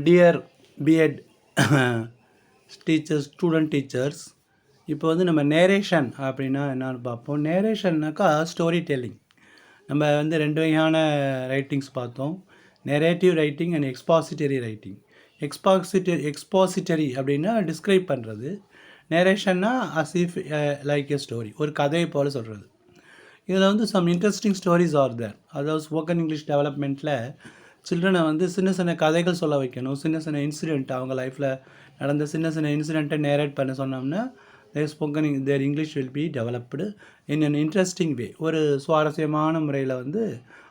Dear BEd teachers, student teachers, இப்போ வந்து நம்ம நேரேஷன் அப்படின்னா என்னென்னு பார்ப்போம். நேரேஷன்னாக்கா ஸ்டோரி டெல்லிங். நம்ம வந்து 2 வகையான ரைட்டிங்ஸ் பார்த்தோம். Narrative writing and expository writing. Expository அப்படின்னா டிஸ்கிரைப் பண்ணுறது. நேரேஷன்னா as if like a story, ஒரு கதையை போல் சொல்கிறது. இதில் வந்து some interesting stories are there. அதாவது ஸ்போக்கன் இங்கிலீஷ் டெவலப்மெண்ட்டில் சில்ட்ரனை வந்து சின்ன சின்ன கதைகள் சொல்ல வைக்கணும். சின்ன சின்ன இன்சிடெண்ட், அவங்க லைஃப்பில் நடந்த சின்ன சின்ன இன்சிடெண்ட்டை நேரேட் பண்ண சொன்னோம்னா their English will be developed in an interesting way. ஒரு சுவாரஸ்யமான முறையில் வந்து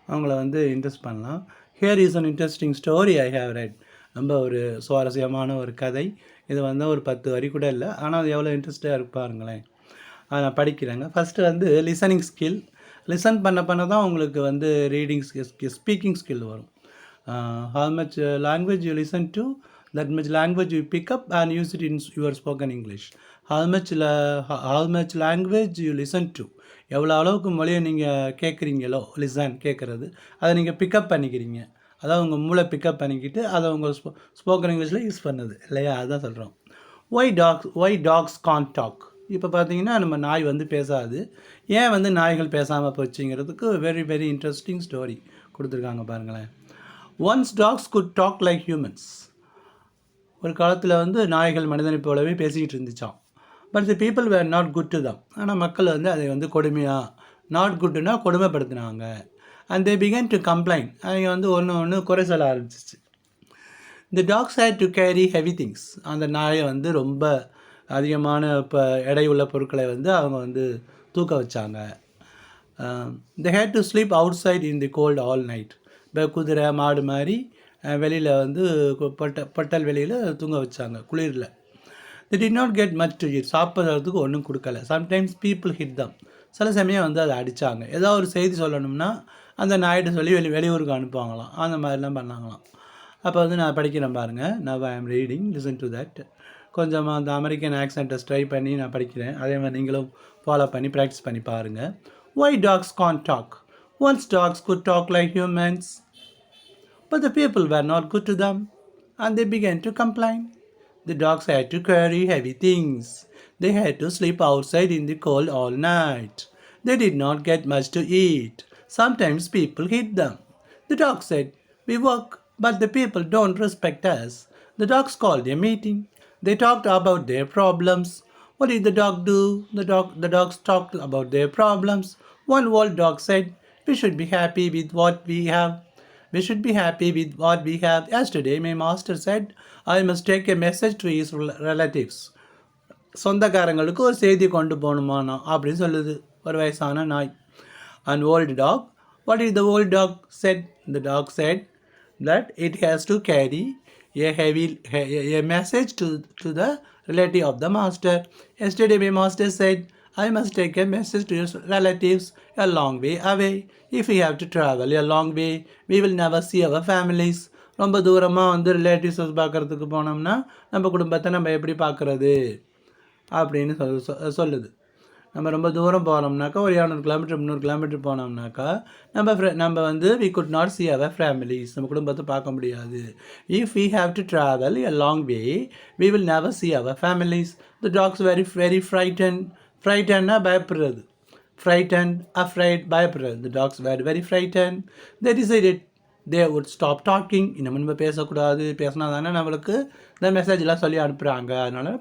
அவங்கள வந்து இன்ட்ரெஸ்ட் பண்ணலாம். Here is an interesting story I have read. ரொம்ப ஒரு சுவாரஸ்யமான ஒரு கதை. இது வந்து ஒரு 10 வரி கூட இல்லை, ஆனால் அது எவ்வளோ இன்ட்ரெஸ்டாக இருப்பாருங்களேன். அதை நான் படிக்கிறேங்க. ஃபஸ்ட்டு வந்து லிசனிங் ஸ்கில். லிசன் பண்ண தான் உங்களுக்கு வந்து ரீடிங் ஸ்பீக்கிங் ஸ்கில் வரும். How much language you listen to, that much language you pick up and use it in your spoken English. How much language you listen to, எவ்வளோ அளவுக்கு மொழியை நீங்கள் கேட்குறீங்களோ, லிசன் கேட்குறது, அதை நீங்கள் பிக்கப் பண்ணிக்கிறீங்க. அதாவது உங்கள் மூளை பிக்கப் பண்ணிக்கிட்டு அதை உங்கள் ஸ்போக்கன் இங்கிலீஷில் யூஸ் பண்ணுது இல்லையா, அதுதான் சொல்கிறோம். Why dogs can't talk. இப்போ பார்த்தீங்கன்னா நம்ம நாய் வந்து பேசாது. ஏன் வந்து நாய்கள் பேசாமல் போச்சுங்கிறதுக்கு வெரி வெரி இன்ட்ரெஸ்டிங் ஸ்டோரி கொடுத்துருக்காங்க பாருங்களேன். Once dogs could talk like humans. ஒரு காலத்தில் வந்து நாய்கள் மனிதனை போலவே பேசிக்கிட்டு இருந்துச்சான். But the people were not good to them. ஆனால் மக்கள் வந்து அதை வந்து கொடுமையாக, நாட் குட்டுன்னா கொடுமைப்படுத்தினாங்க. And they began to complaint. அவங்க வந்து ஒன்று குறை சொல்ல ஆரம்பிச்சிச்சு. The dogs had to carry heavy things. அந்த நாயை வந்து ரொம்ப அதிகமான எடை உள்ள பொருட்களை வந்து அவங்க வந்து தூக்க வச்சாங்க. They had to sleep outside in the cold all night. இப்போ குதிரை மாடு மாதிரி வெளியில் வந்து பட்டல் வெளியில் தூங்க வச்சாங்க குளிரில். They did not get much to eat. சாப்பிட்றதுக்கு ஒன்றும் கொடுக்கல. Sometimes people hit them. சில சமயம் வந்து அதை அடித்தாங்க. ஏதாவது ஒரு செய்தி சொல்லணும்னா அந்த நாயிட்ட சொல்லி வெளியூருக்கு அனுப்புவாங்களாம். அந்த மாதிரிலாம் பண்ணாங்களாம். அப்போ வந்து நான் படிக்கிறேன் பாருங்கள். நவ் ஐ ஆம் ரீடிங், லிசன் டு தட். கொஞ்சமாக அந்த அமெரிக்கன் ஆக்சென்ட்டை ட்ரை பண்ணி நான் படிக்கிறேன். அதே மாதிரி நீங்களும் ஃபாலோ பண்ணி ப்ராக்டிஸ் பண்ணி பாருங்கள். Why dogs can't talk. Once dogs could talk like humans. But the people were not good to them, and they began to complain. The dogs had to carry heavy things. They had to sleep outside in the cold all night. They did not get much to eat. Sometimes people hit them. The dogs said, "We work, but the people don't respect us." The dogs called a meeting. They talked about their problems. What did the dog do? The dogs talked about their problems. One old dog said, "We should be happy with what we have. We should be happy with what we have. Yesterday, my master said, I must take a message to his relatives." சொந்தக்காரங்களுக்கு ஒரு செய்தி கொண்டு போகணுமானா அப்படின்னு சொல்லுது ஒரு வயசான நாய். An old dog. What did the old dog said? The dog said that it has to carry a message to the relative of the master. Yesterday, my master said, I must take a message to his relatives a long way away. If we have to travel a long way, we will never see our families. ரொம்ப தூரமாக வந்து ரிலேட்டிவ்ஸஸ் பார்க்குறதுக்கு போனோம்னா நம்ம குடும்பத்தை நம்ம எப்படி பார்க்குறது அப்படின்னு சொல்லுது. நம்ம ரொம்ப தூரம் போனோம்னாக்கா ஒரு 200 கிலோமீட்டர் 300 கிலோமீட்டர் போனோம்னாக்கா நம்ம வந்து we could not see our families. நம்ம குடும்பத்தை பார்க்க முடியாது. If we have to travel a long way, we will never see our families. The dogs were very frightened. Frightenedனா பயப்படுறது. Frightened, afraid, பயப்படுறது. The dogs were very frightened. They decided they would stop talking. இன்னும் நம்ம பேசக்கூடாது, பேசினா தானே நம்மளுக்கு இந்த மெசேஜ்லாம் சொல்லி அனுப்புகிறாங்க, அதனால்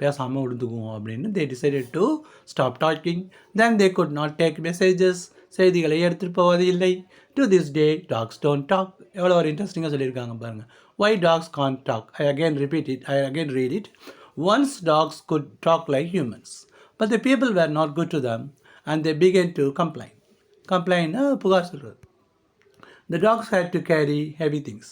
பேசாமல் விடுதுக்குவோம் அப்படின்னு they decided to stop talking. Then they could not take messages. செய்திகளை எடுத்துகிட்டு போவது இல்லை. To this day, dogs don't talk. எவ்வளோ ஒரு இன்ட்ரெஸ்டிங்காக சொல்லியிருக்காங்க பாருங்கள். Why dogs can't talk. I again read it. Once dogs could talk like humans, but the people were not good to them, and they began to complain. Complain, புகார் சொல்கிறது. The dogs had to carry heavy things.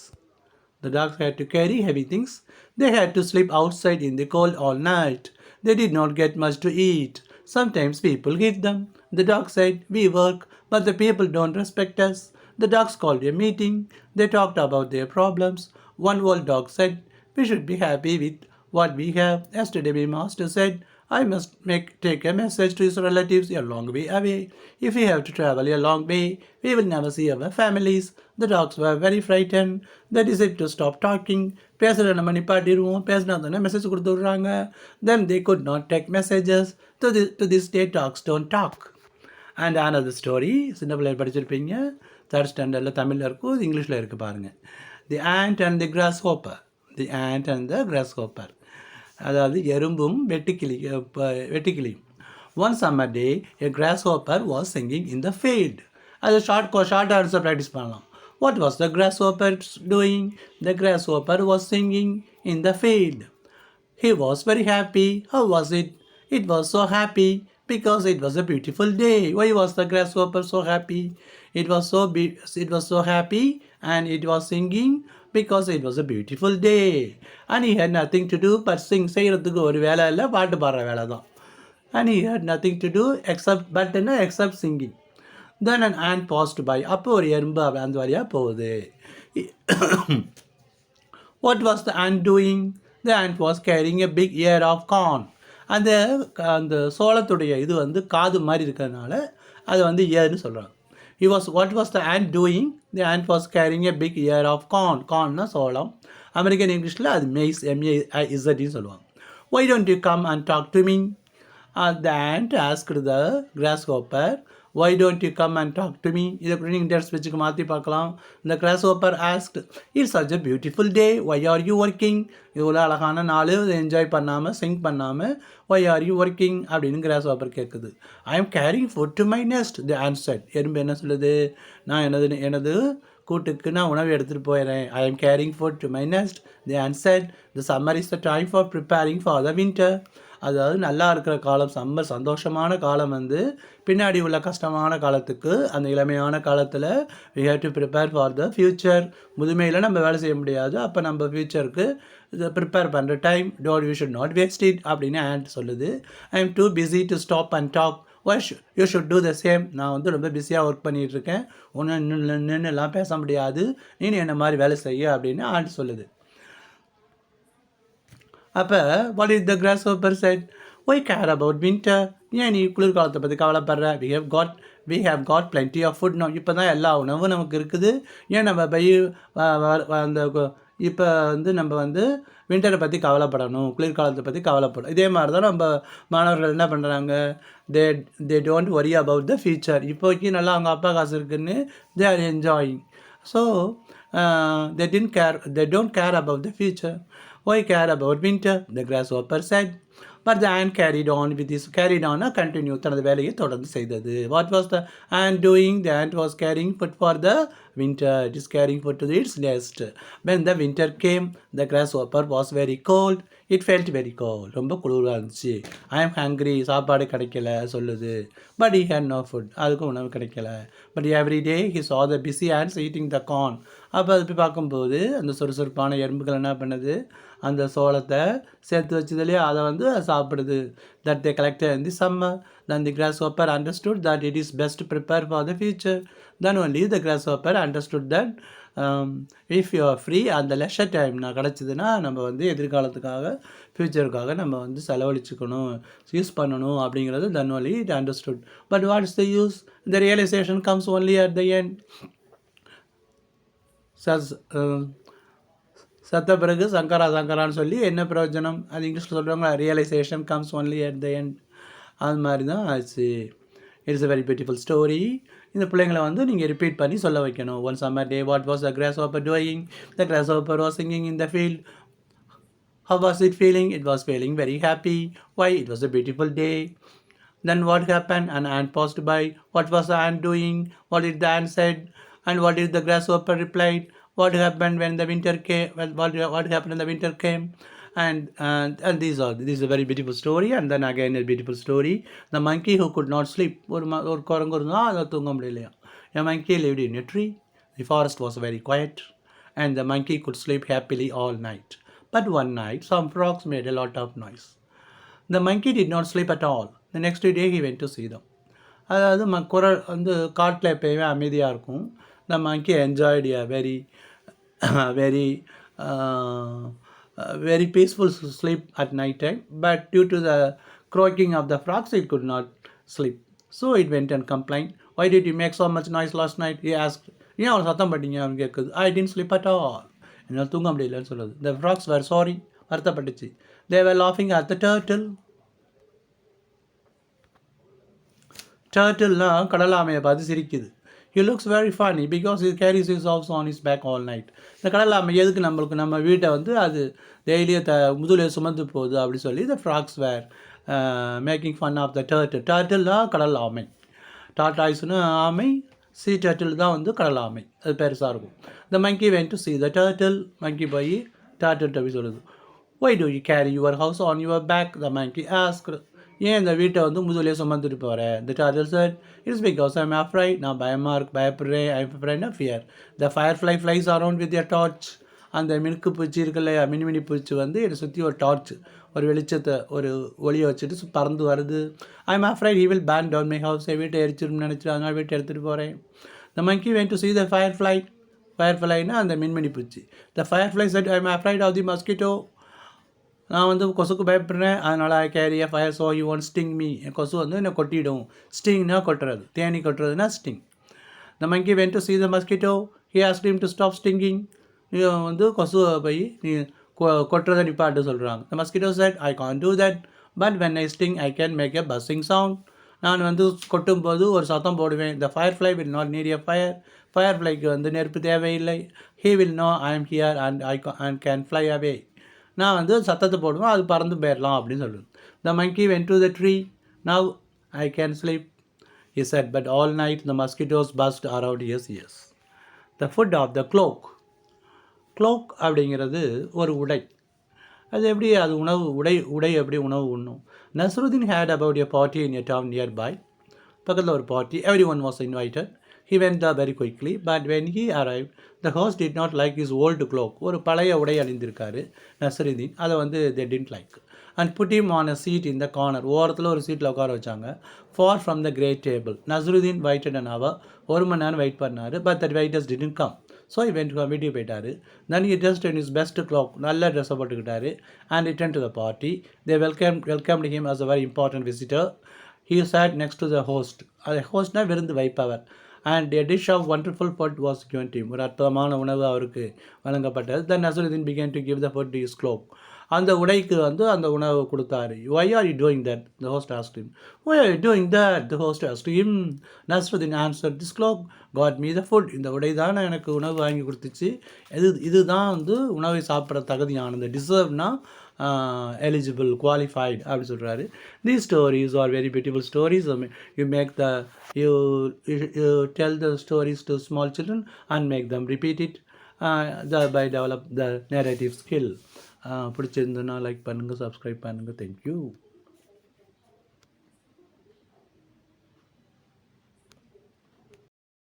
They had to sleep outside in the cold all night. They did not get much to eat. Sometimes people hit them. The dog said, "We work, but the people don't respect us." The dogs called a meeting. They talked about their problems. One old dog said, "We should be happy with what we have. Yesterday my master said, I must take a message to his relatives a long way away. If we have to travel a long way, we will never see our families. The dogs were very frightened. They decided to stop talking. பேசுகிற நம்ம நிப்பாட்டிடுவோம் பேசினா தானே message கொடுத்து விட்றாங்க. Then they could not take messages. To this day dogs don't talk. And another story சின்ன பிள்ளைகள் படிச்சிருப்பீங்க. Third ஸ்டாண்டர்டில் தமிழில் இருக்கும், இங்கிலீஷில் இருக்குது பாருங்கள். தி ant and the grasshopper. The ant and the grasshopper. அதாவது எறும்பும் வெட்டுக்கிளியும். One summer day, a grasshopper was singing in the field. அது ஷார்ட் ஆன்சர் ப்ராக்டிஸ் பண்ணலாம். What was the grasshopper doing? The grasshopper was singing in the field. He was very happy. How was it? It was so happy because it was a beautiful day. Why was the grasshopper so happy? It was so happy and it was singing because it was a beautiful day. And he had nothing to do but sing. செய்கிறதுக்கு ஒரு வேலை இல்லை, பாட்டு பாடுற வேலை தான். And he had nothing to do except singing. Then an ant passed by. அப்போ ஒரு எறும்பு அந்த வழியாக போகுது. What was the ant doing? The ant was carrying a big ear of corn. அந்த சோளத்துடைய இது வந்து காது மாதிரி இருக்கிறதுனால அது இயர்னு சொல்கிறாங்க. What was the ant doing? The ant was carrying a big ear of corn. Cornனா சோளம். அமெரிக்கன் இங்கிலீஷில் அது மெய்ஸ், MEIZ சொல்லுவாங்க. Why don't you come and talk to me? The ant asked the grasshopper, why don't you come and talk to me? இதை கூட நீங்கள் inter ஸ்பீச்சுக்கு மாற்றி பார்க்கலாம். The grasshopper asked, it's such a beautiful day, why are you working? இவ்வளோ அழகான நாள், enjoy பண்ணாமல் சிங் பண்ணாமல் why are you working அப்படின்னு grasshopper கேட்குது. I am carrying food to my nest, the ant said. எறும்பு என்ன சொல்லுது? நான் எனது கூட்டுக்கு நான் உணவு எடுத்துகிட்டு போயிடுறேன். I am carrying food to my nest, the ant said. The summer is the time for preparing for the winter. அதாவது நல்லா இருக்கிற காலம் சம்மர், சந்தோஷமான காலம் பின்னாடி உள்ள கஷ்டமான காலத்துக்கு, அந்த இளமையான காலத்தில் we have to prepare for the future. முதுமையில் நம்ம வேலை செய்ய முடியாது, அப்போ நம்ம ஃப்யூச்சருக்கு இதை ப்ரிப்பேர் பண்ணுற time. you should not waste it அப்படின்னு ant சொல்லுது. I am too busy to stop and talk. You should do the same. நான் ரொம்ப பிஸியாக ஒர்க் பண்ணிகிட்ருக்கேன், ஒன்று நின்றுலாம் பேச முடியாது, நீ என்ன மாதிரி வேலை செய்ய அப்படின்னு ant சொல்லுது. அப்போ what did the grasshopper said? Why care about winter? ஏன் நீ குளிர்காலத்தை பற்றி கவலைப்படுற? we have got plenty of food now. இப்போ தான் எல்லா உணவும் நமக்கு இருக்குது, ஏன் நம்ம அந்த இப்போ நம்ம விண்டரை பற்றி கவலைப்படணும், குளிர்காலத்தை பற்றி கவலைப்படும். இதே மாதிரி தான் நம்ம மாணவர்கள் என்ன பண்ணுறாங்க, they don't worry about the future. இப்போக்கி நல்லா அவங்க அப்பா காசு இருக்குன்னு they are enjoying. So they don't care about the future. Why care about winter? The grasshopper said. But the ant carried on continue தனது வேலையை தொடர்ந்து செய்தது. What was the ant doing? The ant was carrying food for the winter. It is carrying food to its nest. When the winter came, the grasshopper was very cold. It felt very cold. ரொம்ப குளிராக இருந்துச்சு. I am hungry. சாப்பாடு கிடைக்கல சொல்லுது. But he had no food. அதுக்கும் உணவு கிடைக்கல. But every day he saw the busy ants eating the corn. அப்போ அது போய் பார்க்கும்போது அந்த சுறுசுறுப்பான எறும்புகள் என்ன பண்ணுது, அந்த சோளத்தை சேர்த்து வச்சதுலேயே அதை சாப்பிடுது. That they collected in the summer. Then the grasshopper understood that it is best to prepare for the future. Then only the grasshopper understood that if you are free அந்த லெஷர் டைம் நான் கிடச்சிதுன்னா நம்ம எதிர்காலத்துக்காக ஃப்யூச்சருக்காக நம்ம செலவழிச்சுக்கணும், use பண்ணணும் அப்படிங்கிறது then only it understood. But what is the use? The realization comes only at the end. சத்த பிறகு சங்கரான்னு சொல்லி என்ன பிரயோஜனம்? அது இங்கிலீஷில் சொல்கிறாங்க, realisation comes only at the end. அது மாதிரி தான் ஆச்சு. It's a very beautiful story. இந்த பிள்ளைங்களை நீங்கள் ரிப்பீட் பண்ணி சொல்ல வைக்கணும். One summer day, what was the grasshopper doing? The grasshopper was singing in the field. How was it feeling? It was feeling very happy. Why? It was a beautiful day. Then what happened? An ant passed by. What was the ant doing? What did the ant said? And what did the grasshopper replied? What happened when the winter came? What happened when the winter came? And these are a very beautiful story. And then again a beautiful story. The monkey who could not sleep. ஒரு குரங்கு இருந்தால் அதை தூங்க முடியலையா. A monkey lived in a tree. The forest was very quiet, and the monkey could sleep happily all night. But one night some frogs made a lot of noise. The monkey did not sleep at all. The next day he went to see them. அதாவது குரல் காட்டில் எப்பயுமே அமைதியாக இருக்கும். The monkey enjoyed a very peaceful sleep at night time. But due to the croaking of the frogs, it could not sleep. So it went and complained. Why did you make so much noise last night? He asked. ஏன் அவன் சத்தம் பட்டீங்க அவன் கேட்குது. I didn't sleep at all. என்னால் தூங்க முடியலன்னு சொல்லுது. The frogs were sorry. வருத்தப்பட்டுச்சு. They were laughing at the turtle. Turtle கடலாமையை பார்த்து சிரிக்குது. He looks very funny because he carries his house on his back all night. இந்த கடலாமை எதுக்கு நம்மளுக்கு நம்ம வீட்டை வந்து அது டெய்லியே முதுகில் சுமந்து போகுது அப்படி சொல்லி the frogs were making fun of the turtle. Turtle கடல் ஆமை. டாட்டாய்ஸ்னு ஆமை, sea turtle தான் வந்து கடல் ஆமை. அது பெருசாக இருக்கும். The monkey went to see the turtle. monkey போய் turtle அப்படி சொல்லுது. Why do you carry your house on your back? The monkey asked. ஏன் இந்த வீட்டை வந்து முதுகிலே சுமந்துட்டு போகிறேன்? The turtle said, it's because I'm afraid. நான் பயப்படுறேன். I'm afraid of fear. The firefly flies around with a torch. அந்த மினுக்கு பூச்சி இருக்குல்ல, மினி பூச்சி வந்து என்னை சுற்றி ஒரு டார்ச், ஒரு வெளிச்சத்தை, ஒரு ஒளியை வச்சுட்டு பறந்து வருது. I'm afraid he will burn down my house. வீட்டை எரிச்சிருன்னு நினச்சிட்டு அதனால் வீட்டை எடுத்துகிட்டு போகிறேன். The monkey went to see the firefly. ஃபயர்ஃப்ளைனா அந்த மின்மினி பூச்சி. The firefly said, I'm afraid of the mosquito. நான் வந்து கொசுக்கு பயப்படுறேன், அதனால் I carry a fire so you won't sting me. கொசு வந்து என்னை கொட்டிடும். ஸ்டிங்னா கொட்டுறது, தேனி கொட்டுறதுனா sting. The monkey went to see the mosquito. He asked him to stop stinging. நீ வந்து கொசுவை போய் நீ கொட்டுறதை நிப்பாட்டு சொல்கிறாங்க. The mosquito said, I can't do that, but when I sting I can make a buzzing sound. நான் வந்து கொட்டும் போது ஒரு சத்தம் போடுவேன். The firefly will not need a fire. ஃபயர்ஃப்ளைக்கு வந்து நெருப்பு தேவையில்லை. He will know I am here and I can fly away. நான் வந்து சத்தத்தை போடுவேன், அது பறந்து போயிடலாம் அப்படின்னு சொல்லுவேன். The monkey went to the tree. Now I can sleep, he said, but all night the mosquitoes buzzed around his ears. The food of the cloak. Cloak அப்படிங்கிறது ஒரு உடை. அது எப்படி அது உணவு உடை எப்படி உணவு உண்ணும்? Nasruddin had about a party in a town nearby. பக்கத்தில் ஒரு party. Everyone was invited. He went there very quickly, but when he arrived, the host did not like his old cloak. ஒரு பழைய உடை அணிந்திருக்காரு நஸ்ருதீன். அதை வந்து they didn't like. And put him on a seat in the corner. ஓரத்தில் ஒரு சீட்டில் உட்கார வச்சாங்க. Far from the great table. Nasruddin waited an hour. ஒரு மணி நேரம் வெயிட் பண்ணார். But the waiters didn't come. So he went to வீட்டுக்கு போயிட்டார். Then he dressed in his best cloak. நல்ல ட்ரெஸ்ஸை போட்டுக்கிட்டாரு. And returned to the party. They welcomed him as a very important visitor. He sat next to the host. அது ஹோஸ்ட்னா விருந்து வைப்பவர். And a dish of wonderful food was given to him. ஒரு அற்புதமான உணவு அவருக்கு வழங்கப்பட்டது. Then Nasruddin began to give the food to his cloak. அந்த உடைக்கு வந்து அந்த உணவு கொடுத்தாரு. Why are you doing that? The host asked him. Why are you doing that? The host asked him. Nasruddin answered, this cloak got me the food. இந்த உடை தான் எனக்கு உணவு வாங்கி கொடுத்துச்சு. இதுதான் வந்து உணவை சாப்பிட்ற தகுதியானது. டிசர்வ்னா eligible, qualified அப்படி சொல்கிறாரு. These stories are very beautiful stories. You tell the stories to small children and make them repeat it. Thereby develop the narrative skill. பிடிச்சிருந்ததுன்னா லைக் பண்ணுங்கள், சப்ஸ்கிரைப் பண்ணுங்கள். தேங்க்யூ.